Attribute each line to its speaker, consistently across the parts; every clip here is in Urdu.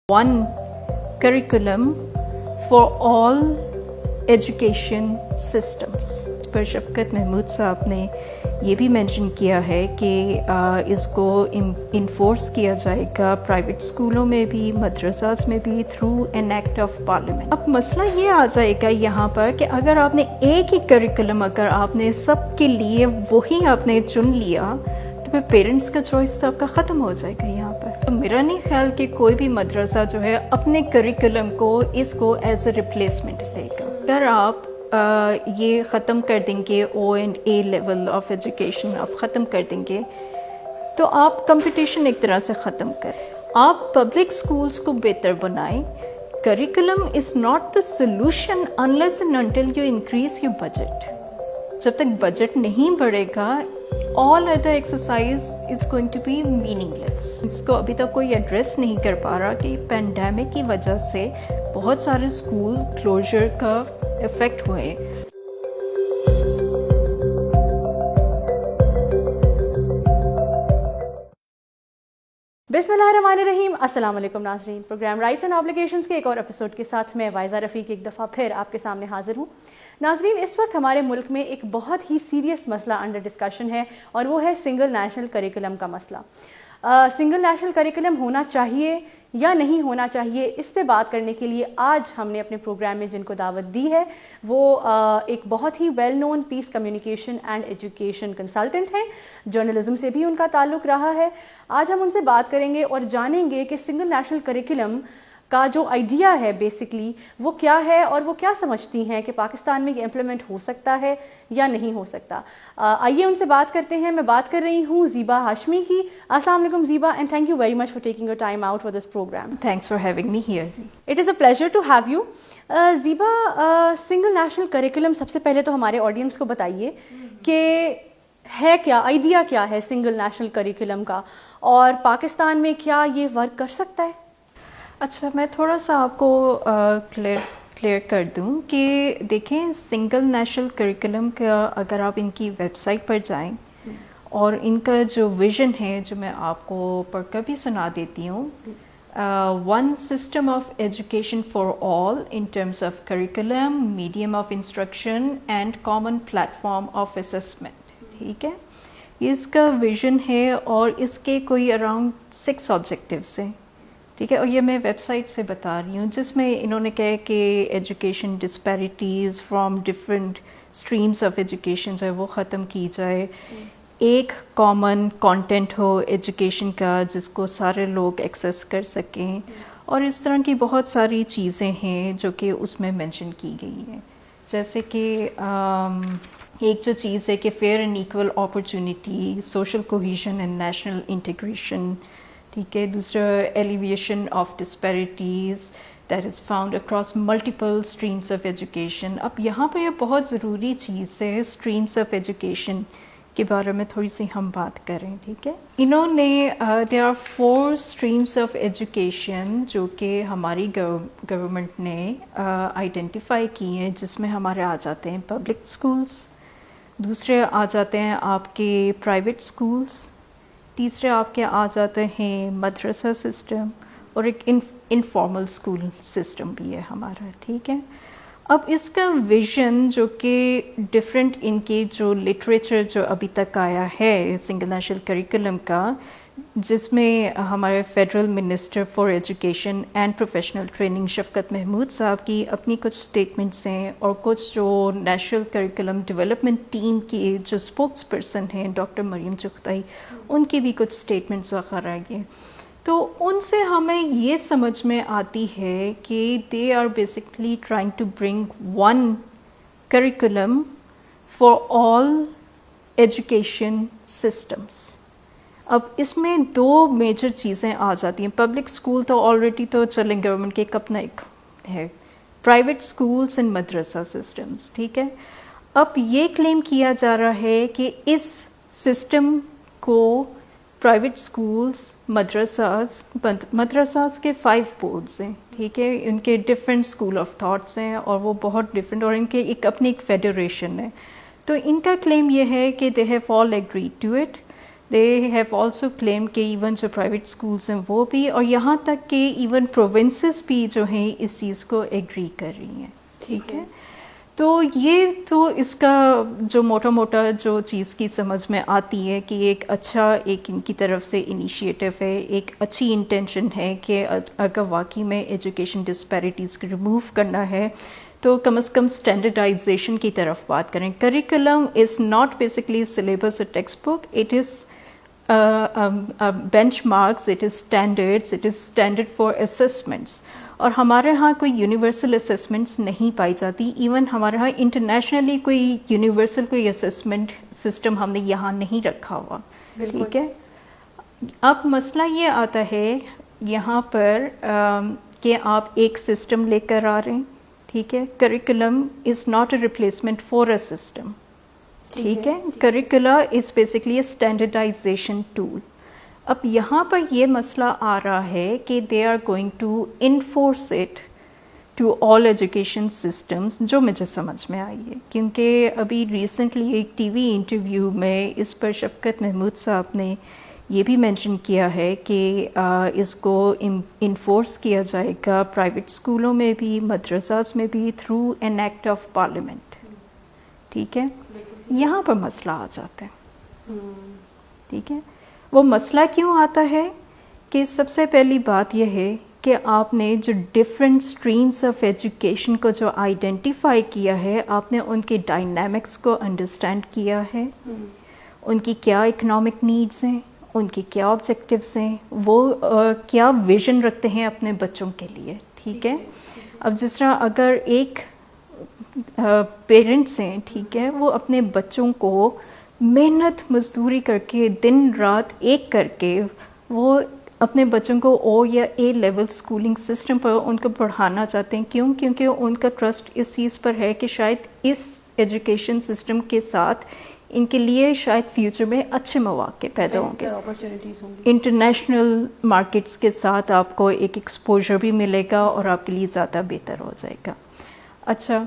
Speaker 1: one curriculum for all education systems. پر شفقت محمود صاحب نے یہ بھی مینشن کیا ہے کہ اس کو انفورس کیا جائے گا پرائیویٹ اسکولوں میں بھی، مدرساز میں بھی، through an act of parliament. اب مسئلہ یہ آ جائے گا یہاں پر کہ اگر آپ نے ایک ہی کریکولم اگر آپ نے سب کے لیے وہی آپ نے چن لیا تو پھر پیرنٹس کا چوائس آپ کا ختم ہو جائے گا یہاں پر. تو میرا نہیں خیال کہ کوئی بھی مدرسہ جو ہے اپنے کریکولم کو اس کو ایز اے ریپلیسمنٹ لے گا. اگر آپ یہ ختم کر دیں گے O and A level of education آپ ختم کر دیں گے تو آپ کمپٹیشن ایک طرح سے ختم کریں. آپ پبلک اسکولس کو بہتر بنائیں. Curriculum is not the solution unless and until you increase your budget. جب تک بجٹ نہیں بڑھے گا all other exercise is going to be meaningless. اس کو ابھی تک کوئی ایڈریس نہیں کر پا رہا کہ پینڈیمک کی وجہ سے بہت سارے اسکول کلوزر کا افیکٹ ہوئے.
Speaker 2: بسم اللہ الرحمن الرحیم. السلام علیکم ناظرین. پروگرام رائٹس اینڈ آبلیگیشنز کے ایک اور ایپیسوڈ کے ساتھ میں وائزہ رفیق ایک دفعہ پھر آپ کے سامنے حاضر ہوں. ناظرین، اس وقت ہمارے ملک میں ایک بہت ہی سیریس مسئلہ انڈر ڈسکشن ہے اور وہ ہے سنگل نیشنل کریکولم کا مسئلہ. سنگل نیشنل کریکولم ہونا چاہیے یا نہیں ہونا چاہیے، اس پہ بات کرنے کے لیے آج ہم نے اپنے پروگرام میں جن کو دعوت دی ہے وہ ایک بہت ہی well known peace communication and education consultant ہیں. جرنلزم سے بھی ان کا تعلق رہا ہے. آج ہم ان سے بات کریں گے اور جانیں گے کہ سنگل نیشنل کریکولم کا جو آئیڈیا ہے بیسکلی وہ کیا ہے اور وہ کیا سمجھتی ہیں کہ پاکستان میں یہ امپلیمنٹ ہو سکتا ہے یا نہیں ہو سکتا. آئیے ان سے بات کرتے ہیں. میں بات کر رہی ہوں زیبا ہاشمی کی. السلام علیکم Zeba, and thank you very much for taking your time out for this program.
Speaker 1: Thanks for having me here.
Speaker 2: It is a pleasure to have you. Zeba, single national curriculum سب سے پہلے تو ہمارے آڈینس کو بتائیے کہ ہے کیا, آئیڈیا کیا ہے سنگل نیشنل کریکولم کا, اور پاکستان میں کیا یہ ورک کر سکتا ہے؟
Speaker 1: اچھا, میں تھوڑا سا آپ کو کلیئر کر دوں کہ دیکھیں سنگل نیشنل کریکولم کا اگر آپ ان کی ویب سائٹ پر جائیں اور ان کا جو ویژن ہے جو میں آپ کو پڑھ کر بھی سنا دیتی ہوں, one system of education for all in terms of curriculum, medium of instruction and common platform of assessment. ٹھیک ہے, یہ اس کا ویژن ہے اور اس کے کوئی اراؤنڈ 6 آبجیکٹیوز ہیں. ٹھیک ہے, اور یہ میں ویب سائٹ سے بتا رہی ہوں جس میں انہوں نے کہا کہ education disparities from different streams of education جو ہے وہ ختم کی جائے. ایک کامن کانٹینٹ ہو ایجوکیشن کا جس کو سارے لوگ ایکسیس کر سکیں, اور اس طرح کی بہت ساری چیزیں ہیں جو کہ اس میں مینشن کی گئی ہیں. جیسے کہ ایک جو چیز ہے کہ fair and equal opportunity, social cohesion and national integration. ٹھیک ہے, دوسرا alleviation of disparities that is found across multiple streams of education. اب یہاں پر یہ بہت ضروری چیز ہے اسٹریمس آف ایجوکیشن کے بارے میں تھوڑی سی ہم بات کریں. ٹھیک ہے, انہوں نے there are 4 streams of education جو کہ ہماری گورنمنٹ نے آئیڈینٹیفائی کی ہیں, جس میں ہمارے آ جاتے ہیں پبلک اسکولس, دوسرے آ جاتے ہیں آپ کے پرائیویٹ اسکولس, تیسرے آپ کے آ جاتے ہیں مدرسہ سسٹم, اور ایک انفارمل اسکول سسٹم بھی ہے ہمارا. ٹھیک ہے, اب اس کا ویژن جو کہ ڈفرینٹ ان کے جو لٹریچر جو ابھی تک آیا ہے سنگل نیشنل کریکولم کا, جس میں ہمارے federal minister for education and professional training شفقت محمود صاحب کی اپنی کچھ اسٹیٹمنٹس ہیں, اور کچھ جو نیشنل کریکولم ڈیولپمنٹ ٹیم کی جو اسپوکس پرسن ہیں ڈاکٹر مریم چغتائی, ان کی بھی کچھ اسٹیٹمنٹس وغیرہ ہیں. تو ان سے ہمیں یہ سمجھ میں آتی ہے کہ they are basically trying to bring one curriculum for all education systems. اب اس میں 2 میجر چیزیں آ جاتی ہیں. پبلک اسکول تو آلریڈی تو چلیں گورنمنٹ کے ایک اپنا ایک ہے, پرائیویٹ اسکولس اینڈ مدرسہ سسٹمس. ٹھیک ہے, اب یہ کلیم کیا جا رہا ہے کہ اس سسٹم کو پرائیویٹ اسکولس مدرساز کے 5 بورڈز ہیں. ٹھیک ہے, ان کے ڈفرینٹ اسکول آف تھاٹس ہیں اور وہ بہت ڈفرینٹ, اور ان کے اپنی ایک فیڈریشن ہے. تو ان کا کلیم یہ ہے کہ they have all agreed to it. They have also claim کہ ایون جو پرائیویٹ اسکولس ہیں وہ بھی، اور یہاں تک کہ ایون پروونسز بھی جو ہیں اس چیز کو ایگری کر رہی ہیں. ٹھیک ہے، تو یہ تو اس کا جو موٹا موٹا جو چیز کی سمجھ میں آتی ہے کہ ایک اچھا ایک ان کی طرف سے انیشیٹو ہے، ایک اچھی انٹینشن ہے کہ اگر واقعی میں ایجوکیشن ڈسپیرٹیز کو ریموو کرنا ہے تو کم از کم اسٹینڈرڈائزیشن کی طرف بات کریں. Curriculum is not basically syllabus اور textbook, it is benchmarks, it is standards, it is standard for assessments. اور ہمارے ہاں کوئی یونیورسل اسسمنٹس نہیں پائی جاتی، ایون ہمارے ہاں انٹرنیشنلی کوئی یونیورسل کوئی اسسمنٹ سسٹم ہم نے یہاں نہیں رکھا ہوا. ٹھیک ہے، اب مسئلہ یہ آتا ہے یہاں پر کہ آپ ایک سسٹم لے کر آ رہے ہیں. ٹھیک ہے، curriculum is not a replacement for a system. ٹھیک ہے، curricula is basically a standardization tool. اب یہاں پر یہ مسئلہ آ رہا ہے کہ they are going to enforce it to all education systems, جو مجھے سمجھ میں آئی ہے. کیونکہ ابھی ریسنٹلی ایک ٹی وی انٹرویو میں اس پر شفقت محمود صاحب نے یہ بھی مینشن کیا ہے کہ اس کو انفورس کیا جائے گا پرائیویٹ اسکولوں میں بھی، مدرساز میں بھی، through an act of parliament. ٹھیک ہے، یہاں پر مسئلہ آ جاتا ہے. ٹھیک ہے، وہ مسئلہ کیوں آتا ہے کہ سب سے پہلی بات یہ ہے کہ آپ نے جو ڈفرینٹ اسٹریمس آف ایجوکیشن کو جو آئیڈینٹیفائی کیا ہے، آپ نے ان کے ڈائنامکس کو انڈرسٹینڈ کیا ہے، ان کی کیا اکنامک نیڈز ہیں، ان کی کیا آبجیکٹیوز ہیں، وہ کیا ویژن رکھتے ہیں اپنے بچوں کے لیے. ٹھیک ہے، اب جس طرح اگر ایک پیرنٹس ہیں، ٹھیک ہے، وہ اپنے بچوں کو محنت مزدوری کر کے دن رات ایک کر کے وہ اپنے بچوں کو او یا اے لیول اسکولنگ سسٹم پر ان کو پڑھانا چاہتے ہیں. کیوں؟ کیونکہ ان کا ٹرسٹ اس چیز پر ہے کہ شاید اس ایجوکیشن سسٹم کے ساتھ ان کے لیے شاید فیوچر میں اچھے مواقع پیدا ہوں گے، انٹرنیشنل مارکیٹس کے ساتھ آپ کو ایک ایکسپوجر بھی ملے گا اور آپ کے لیے زیادہ بہتر ہو جائے گا. اچھا،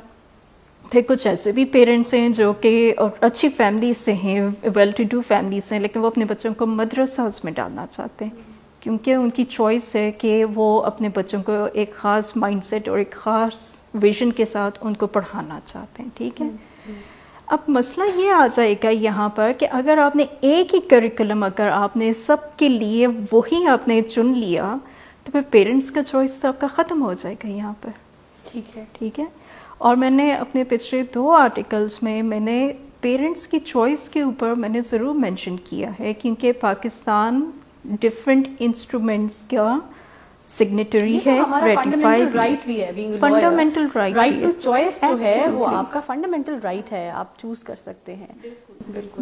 Speaker 1: پھر کچھ ایسے بھی پیرنٹس ہیں جو کہ اچھی فیملی سے ہیں، ویل ٹو ڈو فیملی سے ہیں، لیکن وہ اپنے بچوں کو مدرساز میں ڈالنا چاہتے ہیں کیونکہ ان کی چوائس ہے کہ وہ اپنے بچوں کو ایک خاص مائنڈ سیٹ اور ایک خاص ویژن کے ساتھ ان کو پڑھانا چاہتے ہیں. ٹھیک ہے، اب مسئلہ یہ آ جائے گا یہاں پر کہ اگر آپ نے ایک ہی کریکولم اگر آپ نے سب کے لیے وہی آپ نے چن لیا تو پھر پیرنٹس کا چوائس آپ کا ختم ہو جائے گا یہاں پر. ٹھیک ہے، اور میں نے اپنے پچھلے 2 آرٹیکلس میں نے پیرنٹس کی چوائس کے اوپر میں نے ضرور مینشن کیا ہے کیونکہ پاکستان ڈفرینٹ انسٹرومنٹس کا سگنیٹری ہے،
Speaker 2: فنڈامنٹل رائٹ بھی ہے،
Speaker 1: فنڈامنٹل
Speaker 2: رائٹ ٹو چوائس جو ہے وہ آپ کا فنڈامنٹل رائٹ ہے، آپ چوز کر سکتے ہیں.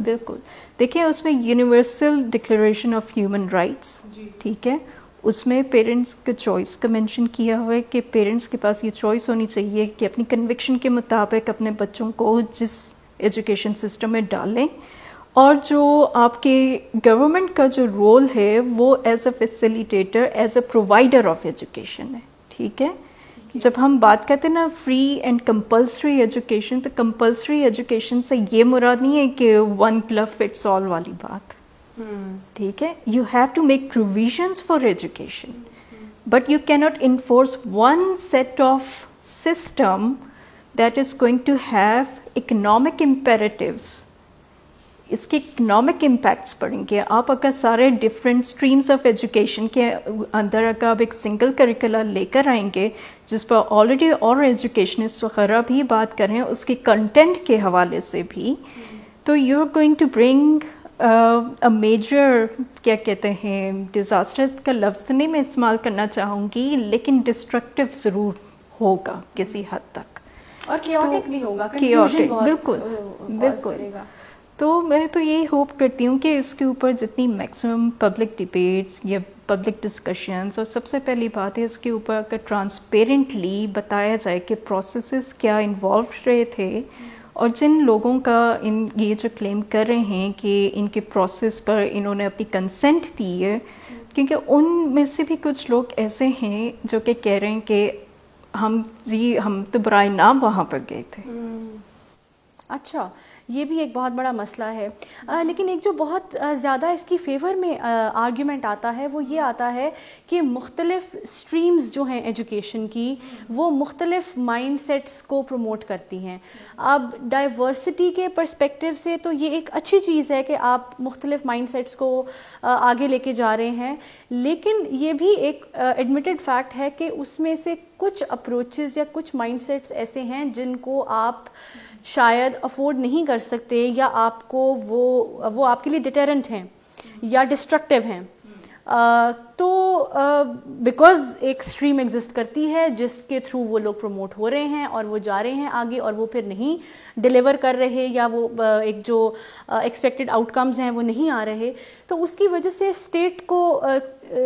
Speaker 1: بالکل. دیکھیں اس میں universal declaration of human rights, ٹھیک ہے، اس میں پیرنٹس کے چوائس کا مینشن کیا ہوا ہے کہ پیرنٹس کے پاس یہ چوائس ہونی چاہیے کہ اپنی کنوکشن کے مطابق اپنے بچوں کو جس ایجوکیشن سسٹم میں ڈالیں. اور جو آپ کے گورنمنٹ کا جو رول ہے وہ as a facilitator, as a provider of education ہے. ٹھیک ہے، جب ہم بات کرتے ہیں نا فری اینڈ کمپلسری ایجوکیشن، تو کمپلسری ایجوکیشن سے یہ مراد نہیں ہے کہ ون گلو فٹس آل والی بات. ٹھیک ہے، you have to make provisions for education but you can not enforce one set of system that is going to have economic imperatives. اس کے اکنامک امپیکٹس پڑیں گے. آپ اگر سارے ڈفرینٹ اسٹریمس آف ایجوکیشن کے اندر اگر آپ ایک سنگل کریکولا لے کر آئیں گے جس پر آلریڈی اور ایجوکیشنسٹ وغیرہ بھی بات کر رہے ہیں اس کے کنٹینٹ کے حوالے سے بھی، تو you are going to bring a major کیا کہتے ہیں، ڈیزاسٹر کا لفظ نہیں میں استعمال کرنا چاہوں گی لیکن ڈسٹرکٹیو ضرور ہوگا کسی حد تک،
Speaker 2: اور کیوٹک بھی ہوگا،
Speaker 1: بالکل. تو میں تو یہی ہوپ کرتی ہوں کہ اس کے اوپر جتنی میکسیمم پبلک ڈبیٹس یا پبلک ڈسکشنز، اور سب سے پہلی بات ہے اس کے اوپر اگر ٹرانسپیرنٹلی بتایا جائے کہ پروسیسز کیا انوالوڈ رہے تھے، اور جن لوگوں کا یہ جو کلیم کر رہے ہیں کہ ان کے پروسیس پر انہوں نے اپنی کنسنٹ دی ہے، کیونکہ ان میں سے بھی کچھ لوگ ایسے ہیں جو کہ کہہ رہے ہیں کہ ہم تو برائے نام وہاں پر گئے تھے.
Speaker 2: اچھا، یہ بھی ایک بہت بڑا مسئلہ ہے. لیکن ایک جو بہت زیادہ اس کی فیور میں آرگیومنٹ آتا ہے وہ یہ آتا ہے کہ مختلف اسٹریمز جو ہیں ایجوکیشن کی وہ مختلف مائنڈ سیٹس کو پروموٹ کرتی ہیں. اب ڈائیورسٹی کے پرسپیکٹیو سے تو یہ ایک اچھی چیز ہے کہ آپ مختلف مائنڈ سیٹس کو آگے لے کے جا رہے ہیں، لیکن یہ بھی ایک ایڈمیٹڈ فیکٹ ہے کہ اس میں سے کچھ اپروچز یا کچھ مائنڈ سیٹس ایسے ہیں جن کو آپ شاید افورڈ نہیں کر سکتے، یا آپ کو وہ آپ کے لیے ڈیٹرنٹ ہیں یا ڈسٹرکٹیو ہیں. تو بیکاز ایک اسٹریم ایگزسٹ کرتی ہے جس کے تھرو وہ لوگ پروموٹ ہو رہے ہیں اور وہ جا رہے ہیں آگے، اور وہ پھر نہیں ڈیلیور کر رہے، یا وہ ایک جو ایکسپیکٹڈ آؤٹ کمز ہیں وہ نہیں آ رہے. تو اس کی وجہ سے اسٹیٹ کو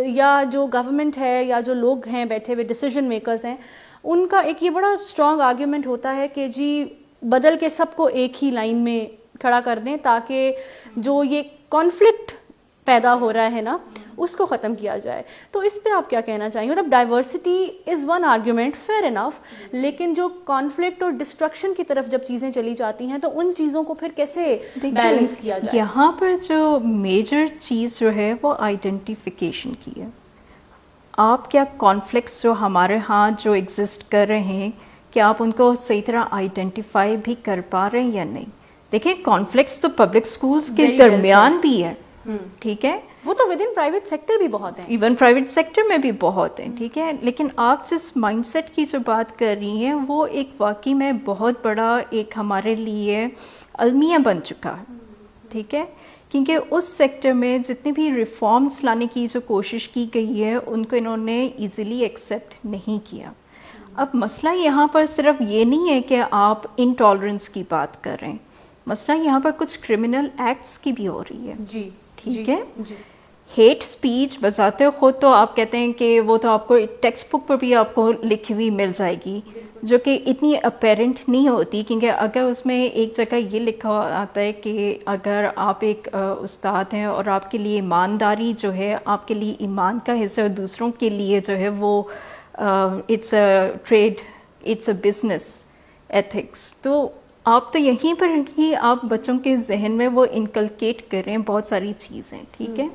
Speaker 2: یا جو گورنمنٹ ہے یا جو لوگ ہیں بیٹھے ہوئے ڈیسیژن میکرز ہیں، ان کا ایک یہ بڑا اسٹرانگ آرگیومنٹ ہوتا ہے کہ جی بدل کے سب کو ایک ہی لائن میں کھڑا کر دیں تاکہ جو یہ کانفلکٹ پیدا ہو رہا ہے نا اس کو ختم کیا جائے. تو اس پہ آپ کیا کہنا چاہیں گے؟ مطلب diversity is one argument, fair enough, لیکن جو کانفلکٹ اور ڈسٹرکشن کی طرف جب چیزیں چلی جاتی ہیں تو ان چیزوں کو پھر کیسے بیلنس کیا جائے؟
Speaker 1: یہاں پر جو میجر چیز جو ہے وہ آئیڈینٹیفیکیشن کی ہے. آپ کیا کانفلکٹس جو ہمارے ہاں جو ایگزسٹ کر رہے ہیں کہ آپ ان کو صحیح طرح آئیڈینٹیفائی بھی کر پا رہے ہیں یا نہیں. دیکھیں کانفلکٹس تو پبلک اسکولس کے درمیان بھی ہے، ٹھیک ہے،
Speaker 2: وہ تو ود ان پرائیویٹ سیکٹر بھی بہت ہیں،
Speaker 1: ایون پرائیویٹ سیکٹر میں بھی بہت ہیں، ٹھیک ہے. لیکن آپ جس مائنڈ سیٹ کی جو بات کر رہی ہیں وہ ایک واقعی میں بہت بڑا ایک ہمارے لیے المیہ بن چکا ہے، ٹھیک ہے، کیونکہ اس سیکٹر میں جتنی بھی ریفارمز لانے کی جو کوشش کی گئی ہے ان کو انہوں نے ایزیلی ایکسیپٹ نہیں کیا. اب مسئلہ یہاں پر صرف یہ نہیں ہے کہ آپ انٹالرنس کی بات کر رہے ہیں، مسئلہ یہاں پر کچھ کرمنل ایکٹس کی بھی ہو رہی ہے.
Speaker 2: جی
Speaker 1: ٹھیک ہے. ہیٹ اسپیچ بذات خود تو آپ کہتے ہیں کہ وہ تو آپ کو ٹیکسٹ بک پر بھی آپ کو لکھی ہوئی مل جائے گی، جو کہ اتنی اپیرنٹ نہیں ہوتی، کیونکہ اگر اس میں ایک جگہ یہ لکھا آتا ہے کہ اگر آپ ایک استاد ہیں اور آپ کے لیے ایمانداری جو ہے آپ کے لیے ایمان کا حصہ، اور دوسروں کے لیے جو ہے وہ it's a trade, it's a business ethics, تو آپ تو یہیں پر ہی آپ بچوں کے ذہن میں وہ انکلکیٹ کر رہے ہیں بہت ساری چیزیں، ٹھیک ہے.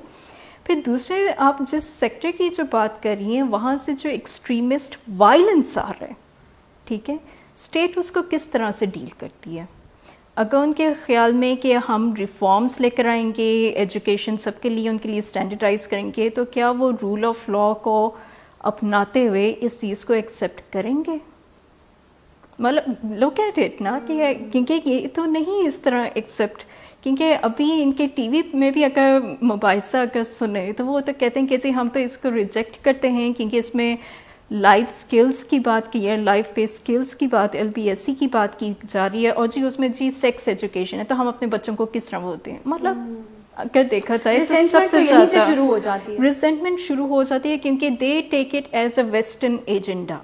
Speaker 1: پھر دوسرے آپ جس سیکٹر کی جو بات کر رہی ہیں وہاں سے جو ایکسٹریمسٹ وائلنس آ رہا ہے، ٹھیک ہے، اسٹیٹ اس کو کس طرح سے ڈیل کرتی ہے؟ اگر ان کے خیال میں کہ ہم ریفارمز لے کر آئیں گے، ایجوکیشن سب کے لیے ان کے لیے اسٹینڈرڈائز کریں گے، تو کیا وہ رول آف لا کو اپناتے ہوئے اس چیز کو ایکسیپٹ کریں گے؟ مطلب لک ایٹ اٹ نا، کہ کیونکہ یہ تو نہیں اس طرح ایکسیپٹ، کیونکہ ابھی ان کے ٹی وی میں بھی اگر مباحثہ اگر سنیں تو وہ تو کہتے ہیں کہ جی ہم تو اس کو ریجیکٹ کرتے ہیں کیونکہ اس میں لائف سکلز کی بات کی ہے، لائف بیس سکلز کی بات، LBSC کی بات کی جا رہی ہے، اور جی اس میں جی سیکس ایجوکیشن ہے، تو ہم اپنے بچوں کو کس طرح بولتے ہیں. مطلب اگر دیکھا جائے تو سب سے زیادہ
Speaker 2: شروع ہو جاتی ہے،
Speaker 1: ریزنٹمنٹ شروع ہو جاتی ہے، کیونکہ they take it as a western agenda.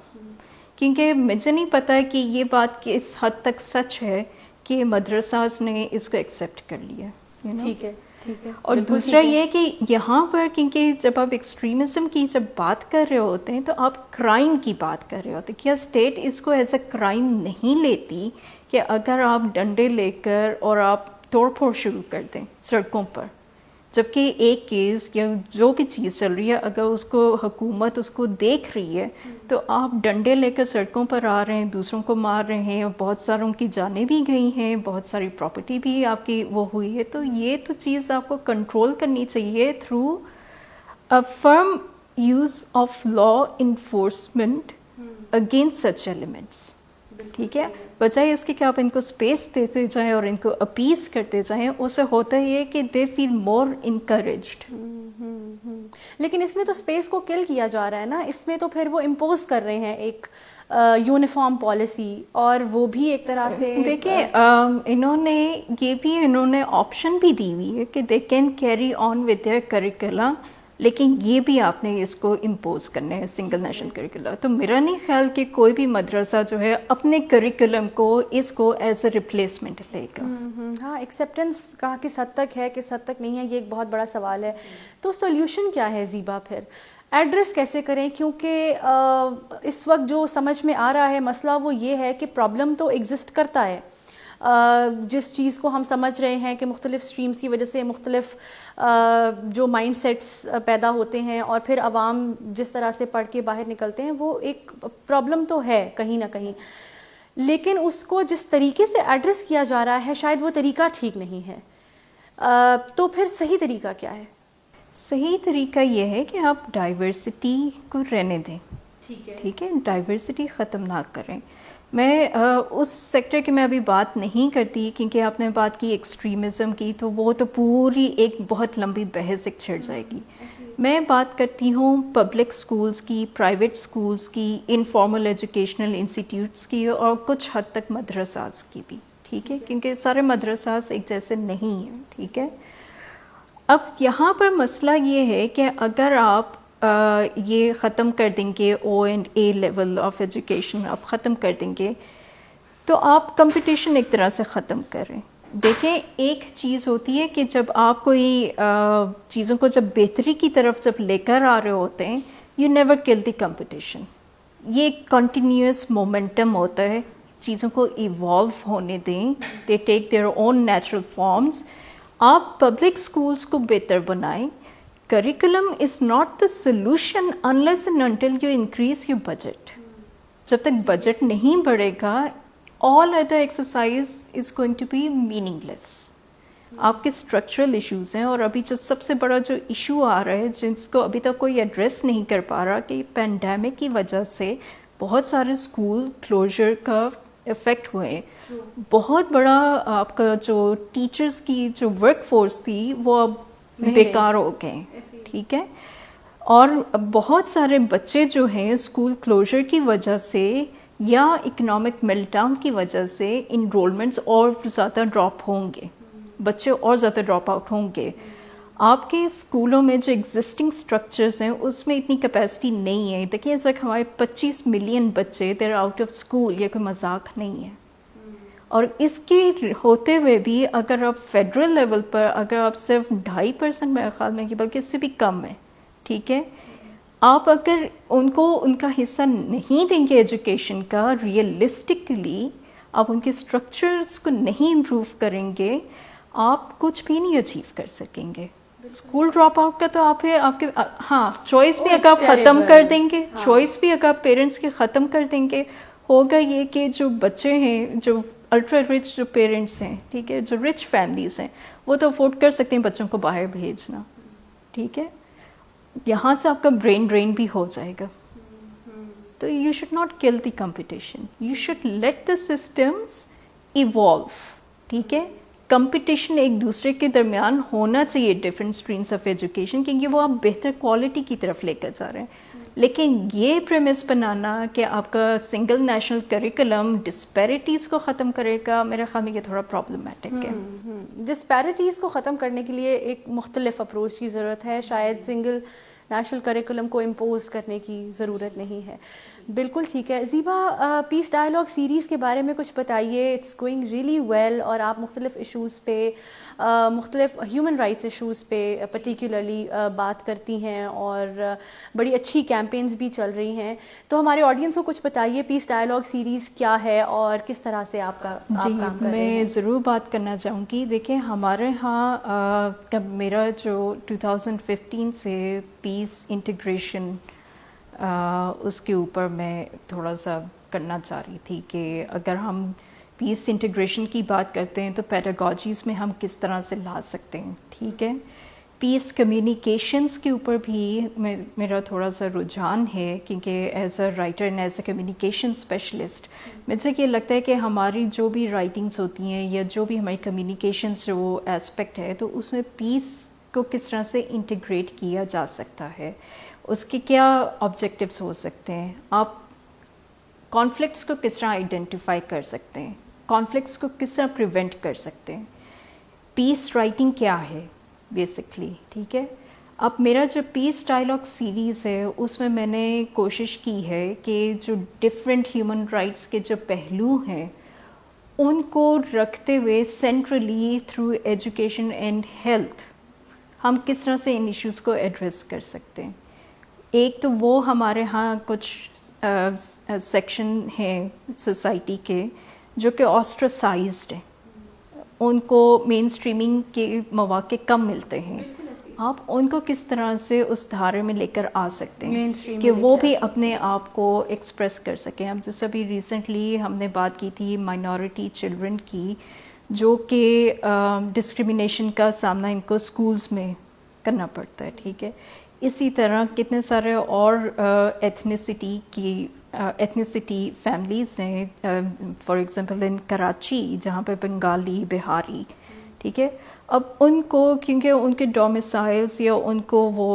Speaker 1: کیونکہ مجھے نہیں پتا کہ یہ بات کس حد تک سچ ہے کہ مدرساز نے اس کو ایکسیپٹ کر لیا.
Speaker 2: ٹھیک ہے، ٹھیک ہے.
Speaker 1: اور دوسرا یہ کہ یہاں پر کیونکہ جب آپ ایکسٹریمزم کی جب بات کر رہے ہوتے ہیں تو آپ کرائم کی بات کر رہے ہوتے ہیں. کیا اسٹیٹ اس کو ایز اے کرائم نہیں لیتی کہ اگر آپ ڈنڈے لے کر اور آپ توڑ پھوڑ شروع کر دیں سڑکوں پر، جبکہ ایک کیس یا جو بھی چیز چل رہی ہے اگر اس کو حکومت اس کو دیکھ رہی ہے تو آپ ڈنڈے لے کر سڑکوں پر آ رہے ہیں، دوسروں کو مار رہے ہیں، اور بہت ساروں کی جانیں بھی گئی ہیں، بہت ساری پراپرٹی بھی آپ کی وہ ہوئی ہے. تو یہ تو چیز آپ کو کنٹرول کرنی چاہیے through a firm use of law enforcement against such elements. ٹھیک ہے، بجائے اس کے کہ آپ ان کو اسپیس دیتے جائیں اور ان کو اپیز کرتے جائیں، اسے ہوتا ہے کہ دے فیل مور انکریجڈ.
Speaker 2: لیکن اس میں تو اسپیس کو کل کیا جا رہا ہے نا، اس میں تو پھر وہ امپوز کر رہے ہیں ایک یونیفارم پالیسی، اور وہ بھی ایک طرح سے
Speaker 1: دیکھیں انہوں نے آپشن بھی دی ہوئی ہے کہ they can carry on with their curriculum, لیکن یہ بھی آپ نے اس کو امپوز کرنا ہے سنگل نیشنل کریکولم. تو میرا نہیں خیال کہ کوئی بھی مدرسہ جو ہے اپنے کریکولم کو اس کو ایز اے ریپلیسمنٹ لے گا.
Speaker 2: ہاں، ایکسیپٹنس کا کس حد تک ہے کس حد تک نہیں ہے، یہ ایک بہت بڑا سوال ہے. تو سولوشن کیا ہے زیبا؟ پھر ایڈریس کیسے کریں؟ کیونکہ اس وقت جو سمجھ میں آ رہا ہے مسئلہ وہ یہ ہے کہ پرابلم تو ایگزسٹ کرتا ہے، جس چیز کو ہم سمجھ رہے ہیں کہ مختلف اسٹریمز کی وجہ سے مختلف جو مائنڈ سیٹس پیدا ہوتے ہیں اور پھر عوام جس طرح سے پڑھ کے باہر نکلتے ہیں وہ ایک پرابلم تو ہے کہیں نہ کہیں، لیکن اس کو جس طریقے سے ایڈریس کیا جا رہا ہے شاید وہ طریقہ ٹھیک نہیں ہے. تو پھر صحیح طریقہ کیا ہے؟
Speaker 1: صحیح طریقہ یہ ہے کہ آپ ڈائیورسٹی کو رہنے دیں، ٹھیک ہے، ڈائیورسٹی ختم نہ کریں. میں اس سیکٹر کی میں ابھی بات نہیں کرتی کیونکہ آپ نے بات کی ایکسٹریمزم کی، تو وہ تو پوری ایک بہت لمبی بحث ایک چھڑ جائے گی. میں بات کرتی ہوں پبلک سکولز کی، پرائیویٹ سکولز کی، انفارمل ایجوکیشنل انسٹیٹیوٹس کی، اور کچھ حد تک مدرساز کی بھی، ٹھیک ہے، کیونکہ سارے مدرساز ایک جیسے نہیں ہیں، ٹھیک ہے. اب یہاں پر مسئلہ یہ ہے کہ اگر آپ یہ ختم کر دیں گے O and A level of education آپ ختم کر دیں گے تو آپ کمپٹیشن ایک طرح سے ختم کریں. دیکھیں ایک چیز ہوتی ہے کہ جب آپ کوئی چیزوں کو جب بہتری کی طرف جب لے کر آ رہے ہوتے ہیں یو نیور کل دی کمپٹیشن. یہ ایک کنٹینیوس مومنٹم ہوتا ہے، چیزوں کو ایوالو ہونے دیں، they take their own natural forms. آپ پبلک اسکولس کو بہتر بنائیں. Curriculum is not the solution unless and until you increase your budget. جب تک بجٹ نہیں بڑھے گا all other exercise is going to be meaningless. آپ کے اسٹرکچرل ایشوز ہیں، اور ابھی جو سب سے بڑا جو ایشو آ رہا ہے جس کو ابھی تک کوئی ایڈریس نہیں کر پا رہا کہ پینڈیمک کی وجہ سے بہت سارے اسکول کلوزر کا افیکٹ ہوئے. بہت بڑا آپ کا جو ٹیچرز کی جو ورک فورس تھی وہ اب بیکار ہو گئے، ٹھیک ہے. اور بہت سارے بچے جو ہیں اسکول کلوزر کی وجہ سے یا اکنامک میلٹ ڈاؤن کی وجہ سے انرولمنٹس اور زیادہ ڈراپ ہوں گے، بچے اور زیادہ ڈراپ آؤٹ ہوں گے. آپ کے اسکولوں میں جو ایگزسٹنگ اسٹرکچرز ہیں اس میں اتنی کیپیسٹی نہیں ہے. دیکھیے اس وقت ہمارے 25 ملین بچے دیر آؤٹ آف اسکول، یہ کوئی مذاق نہیں ہے. اور اس کے ہوتے ہوئے بھی اگر آپ فیڈرل لیول پر اگر آپ صرف 2.5% میرے خیال میں کہ بلکہ اس سے بھی کم ہے، ٹھیک ہے، آپ اگر ان کو ان کا حصہ نہیں دیں گے ایجوکیشن کا ریئلسٹکلی، آپ ان کے اسٹرکچرز کو نہیں امپروو کریں گے، آپ کچھ بھی نہیں اچیو کر سکیں گے. اسکول ڈراپ آؤٹ کا تو آپ کے ہاں چوائس بھی اگر آپ ختم کر دیں گے، چوائس بھی اگر آپ پیرنٹس کے ختم کر دیں گے، ہوگا یہ کہ جو بچے ہیں جو الٹرا رچ جو پیرنٹس ہیں، ٹھیک ہے، جو رچ فیملیز ہیں وہ تو افورڈ کر سکتے ہیں بچوں کو باہر بھیجنا، ٹھیک ہے، یہاں سے آپ کا برین ڈرین بھی ہو جائے گا. تو یو شوڈ ناٹ کل the competition, you should let the systems evolve, ٹھیک ہے. کمپٹیشن ایک دوسرے کے درمیان ہونا چاہیے ڈفرینٹ اسٹریمس آف ایجوکیشن، کیونکہ وہ آپ بہتر کوالٹی کی طرف لے کر جا رہے ہیں. لیکن یہ پریمس بنانا کہ آپ کا سنگل نیشنل کریکولم ڈسپیرٹیز کو ختم کرے گا، میرے خیال میں یہ تھوڑا پرابلمٹک ہے.
Speaker 2: ڈسپیرٹیز کو ختم کرنے کے لیے ایک مختلف اپروچ کی ضرورت ہے، شاید سنگل نیشنل کریکولم کو امپوز کرنے کی ضرورت نہیں ہے. بالکل ٹھیک ہے. زیبا، پیس ڈائلاگ سیریز کے بارے میں کچھ بتائیے. اٹس گوئنگ ریئلی ویل، اور آپ مختلف ایشوز پہ، مختلف ہیومن رائٹس ایشوز پہ پرٹیکولرلی بات کرتی ہیں، اور بڑی اچھی کیمپینز بھی چل رہی ہیں. تو ہمارے آڈینس کو کچھ بتائیے پیس ڈائلاگ سیریز کیا ہے اور کس طرح سے آپ کام کر رہے ہیں.
Speaker 1: میں ضرور بات کرنا چاہوں گی. دیکھیں ہمارے ہاں میرا جو 2015 سے پیس انٹیگریشن اس کے اوپر میں تھوڑا سا کرنا چاہ رہی تھی کہ اگر ہم پیس انٹیگریشن کی بات کرتے ہیں تو پیڈاگوجیز میں ہم کس طرح سے لا سکتے ہیں، ٹھیک ہے. پیس کمیونیکیشنز کے اوپر بھی میرا تھوڑا سا رجحان ہے، کیونکہ as a writer and as a communication specialist مجھے یہ لگتا ہے کہ ہماری جو بھی رائٹنگس ہوتی ہیں یا جو بھی ہماری کمیونیکیشنز جو ایسپیکٹ ہے تو اس میں پیس کو کس طرح سے انٹیگریٹ کیا جا سکتا ہے، اس کے کیا آبجیکٹیوز ہو سکتے ہیں، آپ کانفلکٹس کو کس طرح آئیڈینٹیفائی کر سکتے ہیں، کانفلکٹس کو کس طرح پریونٹ کر سکتے ہیں، پیس رائٹنگ کیا ہے بیسکلی، ٹھیک ہے. اب میرا جو پیس ڈائلاگ سیریز ہے اس میں نے کوشش کی ہے کہ جو ڈفرینٹ ہیومن رائٹس کے جو پہلو ہیں ان کو رکھتے ہوئے centrally through education and health ہم کس طرح سے ان ایشوز کو ایڈریس کر سکتے ہیں. ایک تو وہ ہمارے ہاں کچھ سیکشن ہیں سوسائٹی کے جو کہ آسٹراسائزڈ ہیں، ان کو مین اسٹریمنگ کے مواقع کم ملتے ہیں، آپ ان کو کس طرح سے اس دھارے میں لے کر آ سکتے ہیں کہ وہ بھی اپنے آپ کو ایکسپریس کر سکیں. اب جیسے ابھی ریسنٹلی ہم نے بات کی تھی مائنورٹی چلڈرن کی، جو کہ ڈسکریمنیشن کا سامنا ان کو اسکولس میں کرنا پڑتا ہے. ٹھیک ہے، اسی طرح کتنے سارے اور ایتھنیسٹی فیملیز ہیں، فار ایگزامپل ان کراچی جہاں پہ بنگالی، بہاری. ٹھیک ہے، اب ان کو کیونکہ ان کے ڈومیسائلس یا ان کو وہ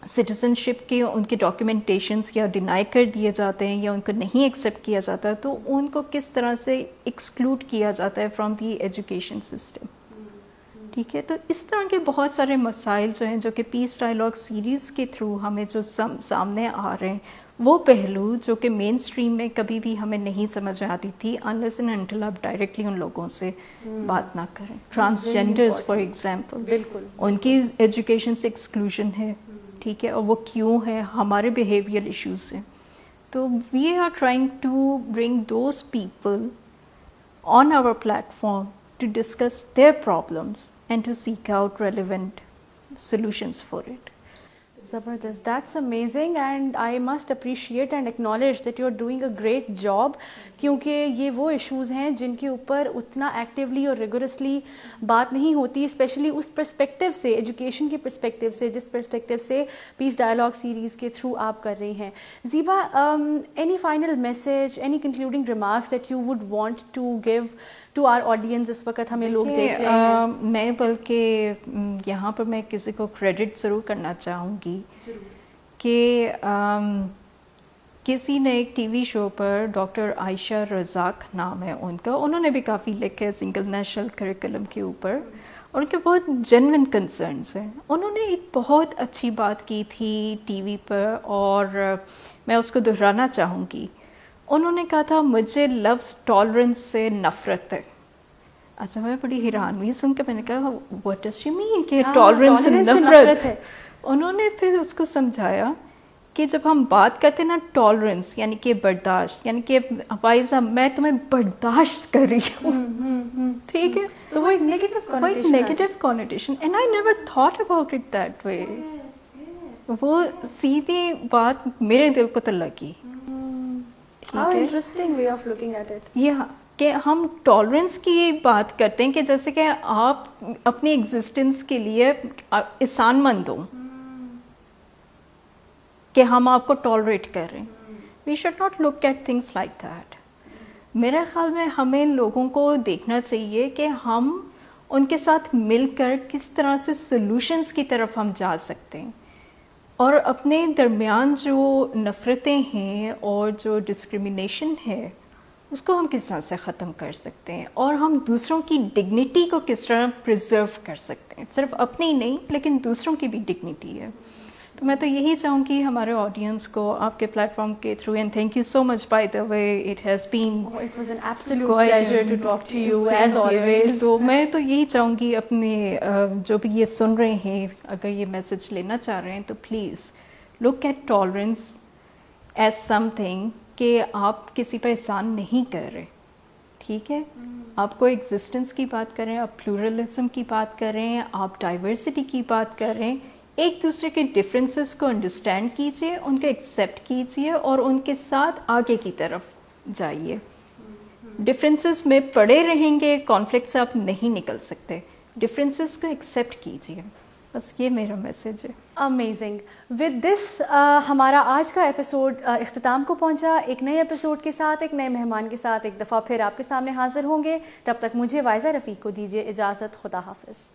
Speaker 1: سٹیزن شپ کے ان کے ڈاکیومنٹیشنس یا ڈینائی کر دیے جاتے ہیں یا ان کو نہیں ایکسیپٹ کیا جاتا، تو ان کو کس طرح سے ایکسکلوڈ کیا جاتا ہے فرام دی ایجوکیشن سسٹم. ٹھیک ہے، تو اس طرح کے بہت سارے مسائل جو ہیں جو کہ پیس ڈائلاگ سیریز کے تھرو ہمیں جو سامنے آ رہے ہیں، وہ پہلو جو کہ مین اسٹریم میں کبھی بھی ہمیں نہیں سمجھ میں آتی تھی unless and until آپ ڈائریکٹلی ان لوگوں سے بات نہ کریں. ٹرانسجینڈرز فار ایگزامپل،
Speaker 2: بالکل
Speaker 1: ان کی ایجوکیشن سے ایکسکلوژن ہے. ٹھیک ہے، اور وہ کیوں ہے؟ ہمارے بیہیویئر ایشوز سے. تو we are trying to bring those people on our platform to discuss their problems and to seek out relevant solutions for it.
Speaker 2: Zabardast, that's amazing and I must appreciate and acknowledge that you're doing a great job کیونکہ یہ وہ ایشوز ہیں جن کے اوپر اتنا ایکٹیولی اور ریگورسلی بات نہیں ہوتی، اسپیشلی اس پرسپیکٹیو سے، ایجوکیشن کی پرسپیکٹیو سے، جس پرسپیکٹیو سے پیس ڈائلاگ سیریز کے تھرو آپ کر رہی ہیں. زیبا، any final message, any concluding remarks that you would want to give to our audience؟ اس وقت ہمیں لوگ دیکھ رہے ہیں.
Speaker 1: میں بلکہ یہاں پر میں کسی کو کریڈٹ ضرور کرنا چاہوں گی کہ کسی نے ایک ٹی وی شو پر، ڈاکٹر عائشہ رزاق نام ہے ان کا، انہوں نے بھی کافی لکھے سنگل نیشنل کریکولم کے اوپر، اور ان کے بہت جینوئن کنسرنس ہیں. انہوں نے ایک بہت اچھی بات کی تھی ٹی وی پر اور میں اس کو دہرانا چاہوں گی. انہوں نے کہا تھا مجھے لفظ ٹالرنس سے نفرت ہے. اچھا، میں بڑی حیران ہوئی سن کے، میں نے کہا واٹ ڈز شی مین کہ ٹالرنس سے نفرت ہے. انہوں نے پھر اس کو سمجھایا کہ جب ہم بات کرتے ہیں نا ٹالرنس یعنی کہ برداشت، یعنی کہ فائزہ میں تمہیں برداشت کر رہی ہوں، ٹھیک ہے،
Speaker 2: تو وہ ایک
Speaker 1: negative connotation, and I never thought about it that way. وہ سیدھی بات میرے دل کو تو لگی.
Speaker 2: How interesting way of looking at it.
Speaker 1: یہ کہ ہم ٹالرنس کی بات کرتے ہیں کہ جیسے کہ آپ اپنی ایگزسٹنس کے لیے احسان مند ہوں کہ ہم آپ کو ٹالریٹ کر رہے ہیں. We should not look at things like that. میرے خیال میں ہمیں لوگوں کو دیکھنا چاہیے کہ ہم ان کے ساتھ مل کر کس طرح سے سلوشنز کی طرف ہم جا سکتے ہیں، اور اپنے درمیان جو نفرتیں ہیں اور جو ڈسکریمنیشن ہے اس کو ہم کس طرح سے ختم کر سکتے ہیں، اور ہم دوسروں کی ڈگنیٹی کو کس طرح پریزرو کر سکتے ہیں. صرف اپنی نہیں لیکن دوسروں کی بھی ڈگنیٹی ہے. تو میں تو یہی چاہوں گی ہمارے آڈینس کو آپ کے پلیٹ فارم کے through, and thank you so much by the way, it has been
Speaker 2: It was an absolute pleasure to talk to you as always.
Speaker 1: تو میں تو یہی چاہوں گی اپنے جو بھی یہ سن رہے ہیں، اگر یہ میسج لینا چاہ رہے ہیں تو please look at tolerance as something کہ آپ کسی پہ احسان نہیں کر رہے. ٹھیک ہے، آپ کو ایگزسٹنس کی بات کریں، آپ پلورلزم کی بات کریں، آپ ڈائیورسٹی کی بات کریں، ایک دوسرے کے ڈفرینسز کو انڈرسٹینڈ کیجئے، ان کو ایکسیپٹ کیجئے اور ان کے ساتھ آگے کی طرف جائیے. ڈفرینسز میں پڑے رہیں گے، کانفلکٹ سے آپ نہیں نکل سکتے. ڈفرینسز کو ایکسیپٹ کیجئے، بس یہ میرا میسج ہے.
Speaker 2: امیزنگ. ود دس ہمارا آج کا ایپیسوڈ اختتام کو پہنچا. ایک نئے ایپیسوڈ کے ساتھ، ایک نئے مہمان کے ساتھ ایک دفعہ پھر آپ کے سامنے حاضر ہوں گے. تب تک مجھے وائزہ رفیق کو دیجیے اجازت. خدا حافظ.